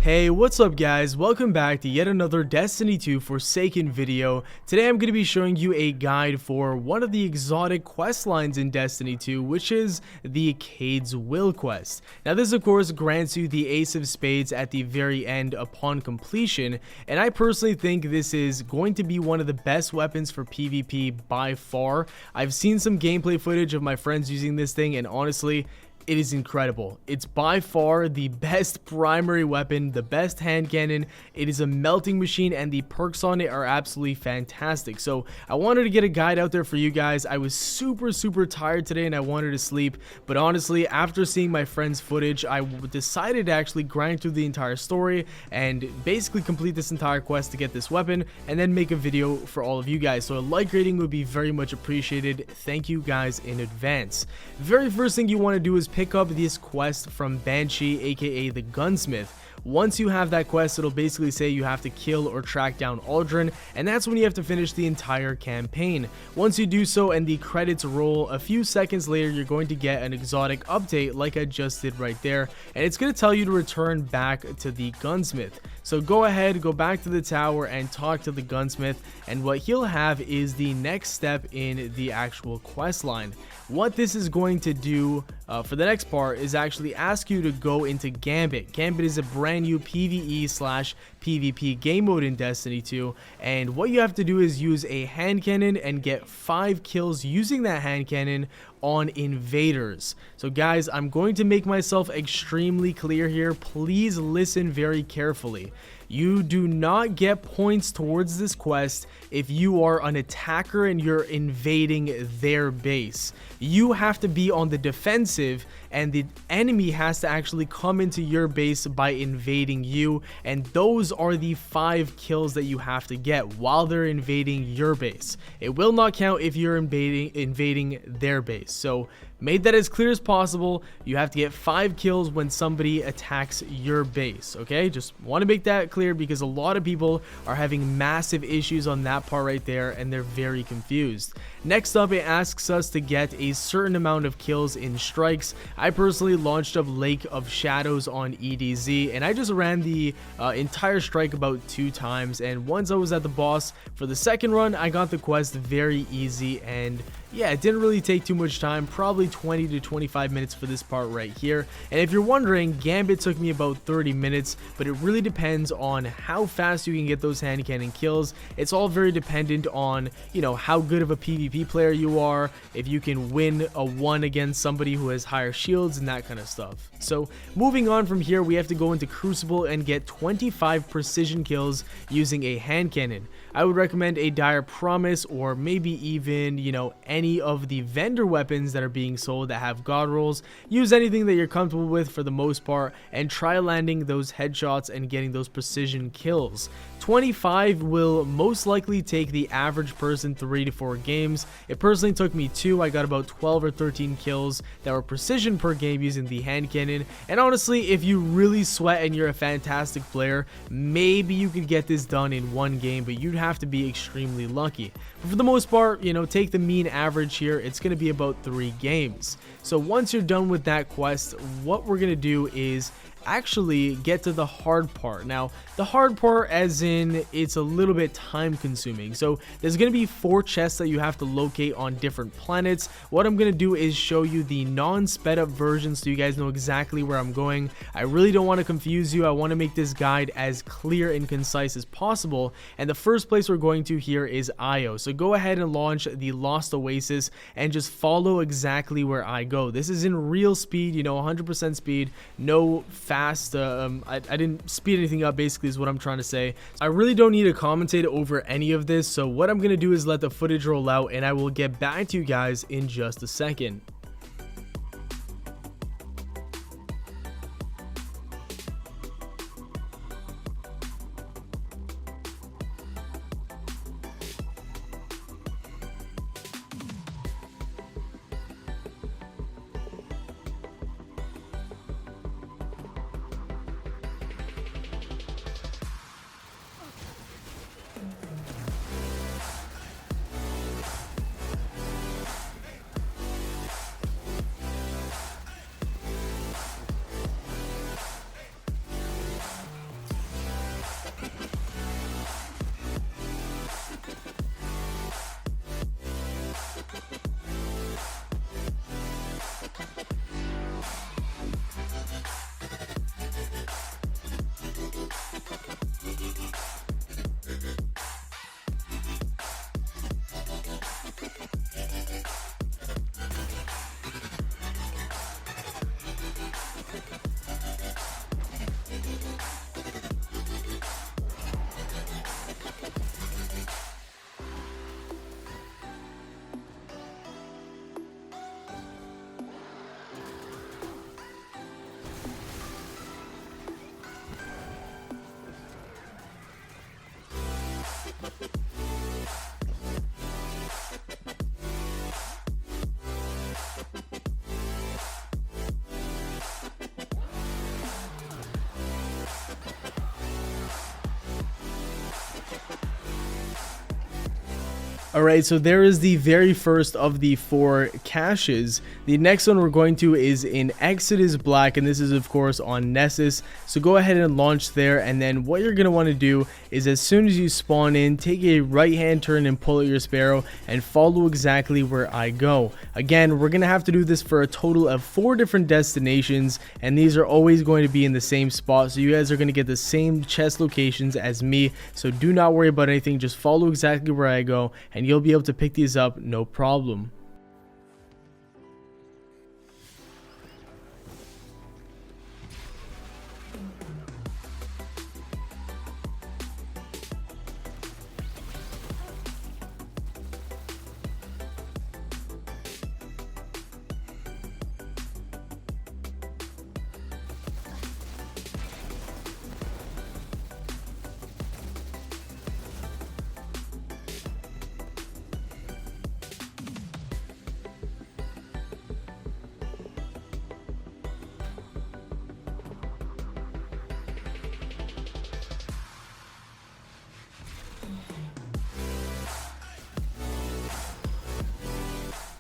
Hey, what's up guys? Welcome back to yet another Destiny 2 Forsaken video. Today I'm going to be showing you a guide for one of the exotic quest lines in Destiny 2, which is the Cayde's Will quest. Now this of course grants you the Ace of Spades at the very end upon completion, and I personally think this is going to be one of the best weapons for PvP by far. I've seen some gameplay footage of my friends using this thing, and honestly, it is incredible. It's by far the best primary weapon, the best hand cannon. It is a melting machine, and the perks on it are absolutely fantastic. So I wanted to get a guide out there for you guys. I was super tired today and I wanted to sleep, but honestly, after seeing my friend's footage, I decided to actually grind through the entire story and basically complete this entire quest to get this weapon, and then make a video for all of you guys. So a like rating would be very much appreciated. Thank you guys in advance. Very first thing you want to do is pick up this quest from Banshee, aka the Gunsmith. Once you have that quest, it'll basically say you have to kill or track down Aldrin, and that's when you have to finish the entire campaign. Once you do so and the credits roll, a few seconds later you're going to get an exotic update like I just did right there, and it's going to tell you to return back to the Gunsmith. So go ahead, go back to the tower and talk to the Gunsmith, and what he'll have is the next step in the actual quest line. What this is going to do for the next part is actually ask you to go into Gambit. Gambit is a brand new PvE/PvP game mode in Destiny 2, and what you have to do is use a hand cannon and get 5 kills using that hand cannon on invaders. So guys, I'm going to make myself extremely clear here. Please listen very carefully. You do not get points towards this quest if you are an attacker and you're invading their base. You have to be on the defensive, and the enemy has to actually come into your base by invading you, and those are the 5 kills that you have to get while they're invading your base. It will not count if you're invading their base. So made that as clear as possible. You have to get 5 kills when somebody attacks your base. Okay, just want to make that clear because a lot of people are having massive issues on that part right there, and they're very confused. Next up, it asks us to get a certain amount of kills in strikes. I personally launched up Lake of Shadows on EDZ, and I just ran the entire strike about 2 times, and once I was at the boss for the second run, I got the quest very easy, and yeah, it didn't really take too much time, probably 20 to 25 minutes for this part right here. And if you're wondering, Gambit took me about 30 minutes, but it really depends on how fast you can get those hand cannon kills. It's all very dependent on, you know, how good of a PvP player you are, if you can win a 1 against somebody who has higher shields and that kind of stuff. So moving on from here, we have to go into Crucible and get 25 precision kills using a hand cannon. I would recommend a Dire Promise, or maybe even, you know, any of the vendor weapons that are being sold that have god rolls. Use anything that you're comfortable with for the most part, and try landing those headshots and getting those precision kills. 25 will most likely take the average person 3 to 4 games. It personally took me 2. I got about 12 or 13 kills that were precision per game using the hand cannon. And honestly, if you really sweat and you're a fantastic player, maybe you could get this done in 1 game, but you'd have to be extremely lucky. But for the most part, you know, take the mean average here, it's going to be about 3 games. So once you're done with that quest, what we're going to do is actually get to the hard part. Now, the hard part as in it's a little bit time consuming. So there's going to be 4 chests that you have to locate on different planets. What I'm going to do is show you the non-sped up version so you guys know exactly where I'm going. I really don't want to confuse you. I want to make this guide as clear and concise as possible. And the first place we're going to here is Io. So go ahead and launch the Lost Oasis and just follow exactly where I go. This is in real speed, you know, 100% speed, no fast. I didn't speed anything up, basically is what I'm trying to say. I really don't need to commentate over any of this, so what I'm going to do is let the footage roll out, and I will get back to you guys in just a second. Alright, so there is the very first of the 4 caches. The next one we're going to is in Exodus Black, and this is of course on Nessus. So go ahead and launch there, and then what you're going to want to do is as soon as you spawn in, take a right hand turn and pull out your sparrow and follow exactly where I go. Again, we're going to have to do this for a total of 4 different destinations, and these are always going to be in the same spot, so you guys are going to get the same chest locations as me. So do not worry about anything, just follow exactly where I go and you'll be able to pick these up no problem.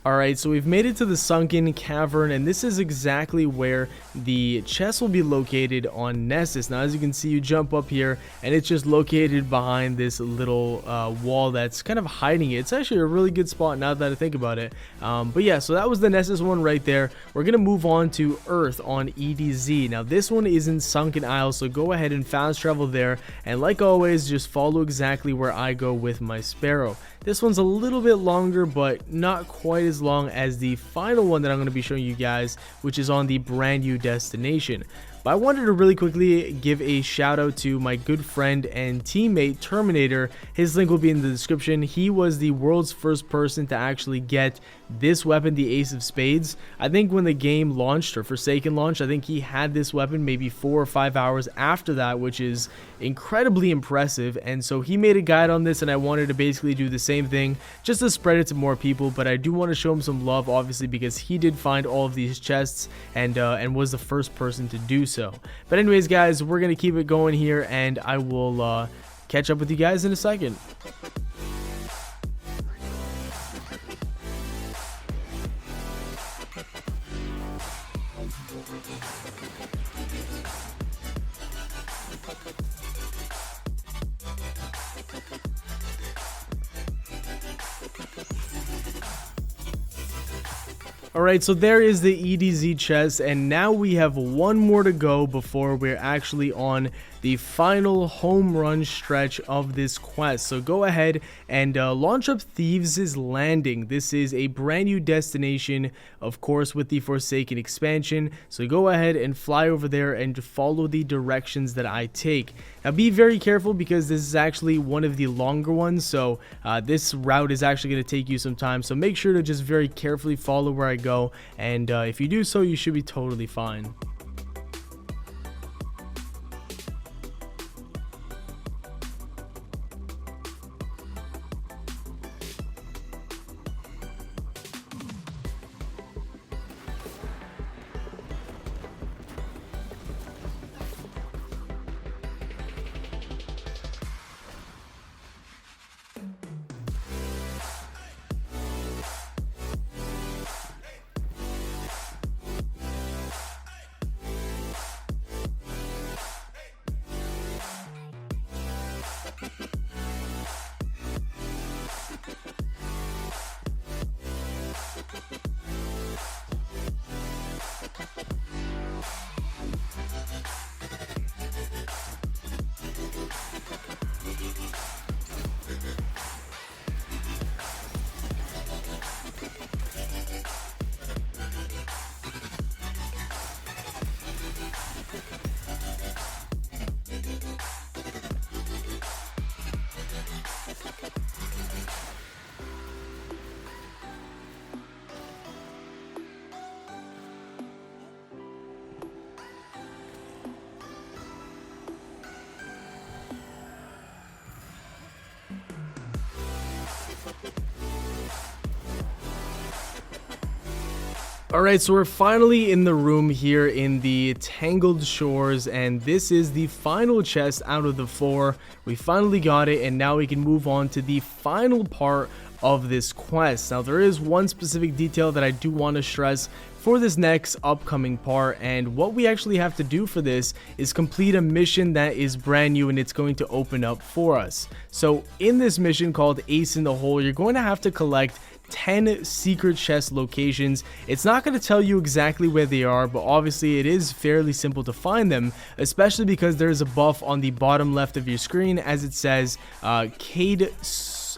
Alright, so we've made it to the Sunken Cavern, and this is exactly where the chest will be located on Nessus. Now, as you can see, you jump up here, and it's just located behind this little wall that's kind of hiding it. It's actually a really good spot now that I think about it. But yeah, so that was the Nessus one right there. We're going to move on to Earth on EDZ. Now, this one is in Sunken Isle, so go ahead and fast travel there, and like always, just follow exactly where I go with my sparrow. This one's a little bit longer, but not quite as long as the final one that I'm going to be showing you guys, which is on the brand new destination. But I wanted to really quickly give a shout out to my good friend and teammate Terminator. His link will be in the description. He was the world's first person to actually get this weapon, the Ace of Spades. I think when the game launched, or Forsaken launched, I think he had this weapon maybe 4 or 5 hours after that, which is incredibly impressive. And so he made a guide on this, and I wanted to basically do the same thing just to spread it to more people. But I do want to show him some love, obviously, because he did find all of these chests and was the first person to do so. But anyways, guys, we're gonna keep it going here, and I will catch up with you guys in a second. Alright, so there is the EDZ chest, and now we have one more to go before we're actually on the final home run stretch of this quest. So go ahead and launch up Thieves' Landing. This is a brand new destination, of course, with the Forsaken expansion. So go ahead and fly over there and follow the directions that I take. Now be very careful, because this is actually one of the longer ones, so this route is actually going to take you some time. So make sure to just very carefully follow where I go, and if you do so, you should be totally fine. Alright, so we're finally in the room here in the Tangled Shores, and this is the final chest out of the 4. We finally got it, and now we can move on to the final part of this quest. Now there is one specific detail that I do want to stress for this next upcoming part, and what we actually have to do for this is complete a mission that is brand new and it's going to open up for us. So in this mission called Ace in the Hole, you're going to have to collect 10 secret chest locations. It's not going to tell you exactly where they are, but obviously it is fairly simple to find them, especially because there's a buff on the bottom left of your screen as it says Cayde.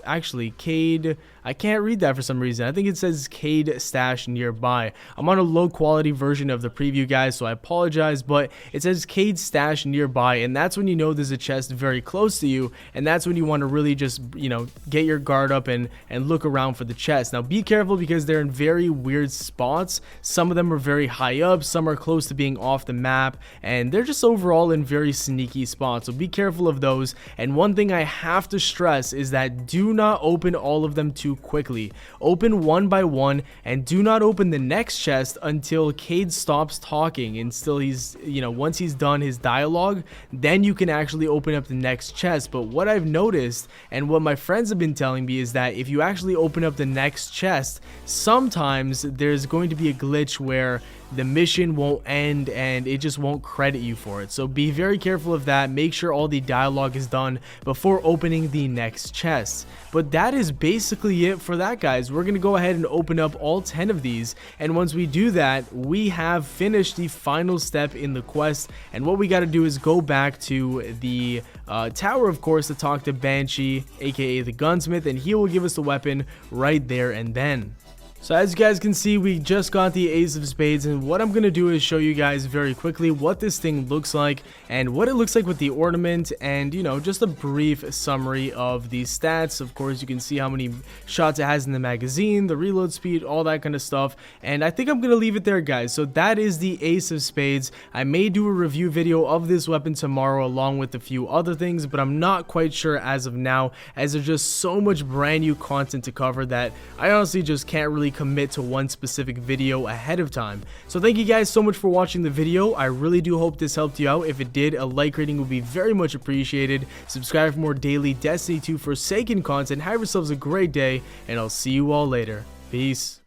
Actually, Cayde, I can't read that for some reason. I think it says Cayde stash nearby. I'm on a low quality version of the preview, guys, so I apologize, but it says Cayde stash nearby, and that's when you know there's a chest very close to you, and that's when you want to really just, you know, get your guard up and look around for the chest. Now be careful because they're in very weird spots. Some of them are very high up, some are close to being off the map, and they're just overall in very sneaky spots, so be careful of those. And one thing I have to stress is that do not open all of them too quickly. Open one by one, and do not open the next chest until Cayde stops talking, and still he's, you know, once he's done his dialogue, then you can actually open up the next chest. But what I've noticed and what my friends have been telling me is that if you actually open up the next chest, sometimes there's going to be a glitch where the mission won't end and it just won't credit you for it. So be very careful of that. Make sure all the dialogue is done before opening the next chest. But that is basically it for that, guys. We're going to go ahead and open up all 10 of these, and once we do that, we have finished the final step in the quest. And what we got to do is go back to the tower, of course, to talk to Banshee, aka the gunsmith, and he will give us the weapon right there and then. So as you guys can see, we just got the Ace of Spades, and what I'm going to do is show you guys very quickly what this thing looks like and what it looks like with the ornament, and, you know, just a brief summary of the stats. Of course, you can see how many shots it has in the magazine, the reload speed, all that kind of stuff, and I think I'm going to leave it there, guys. So that is the Ace of Spades. I may do a review video of this weapon tomorrow along with a few other things, but I'm not quite sure as of now, as there's just so much brand new content to cover that I honestly just can't really commit to one specific video ahead of time. So thank you guys so much for watching the video. I really do hope this helped you out. If it did, a like rating would be very much appreciated. Subscribe for more daily Destiny 2 Forsaken content. Have yourselves a great day, and I'll see you all later. Peace.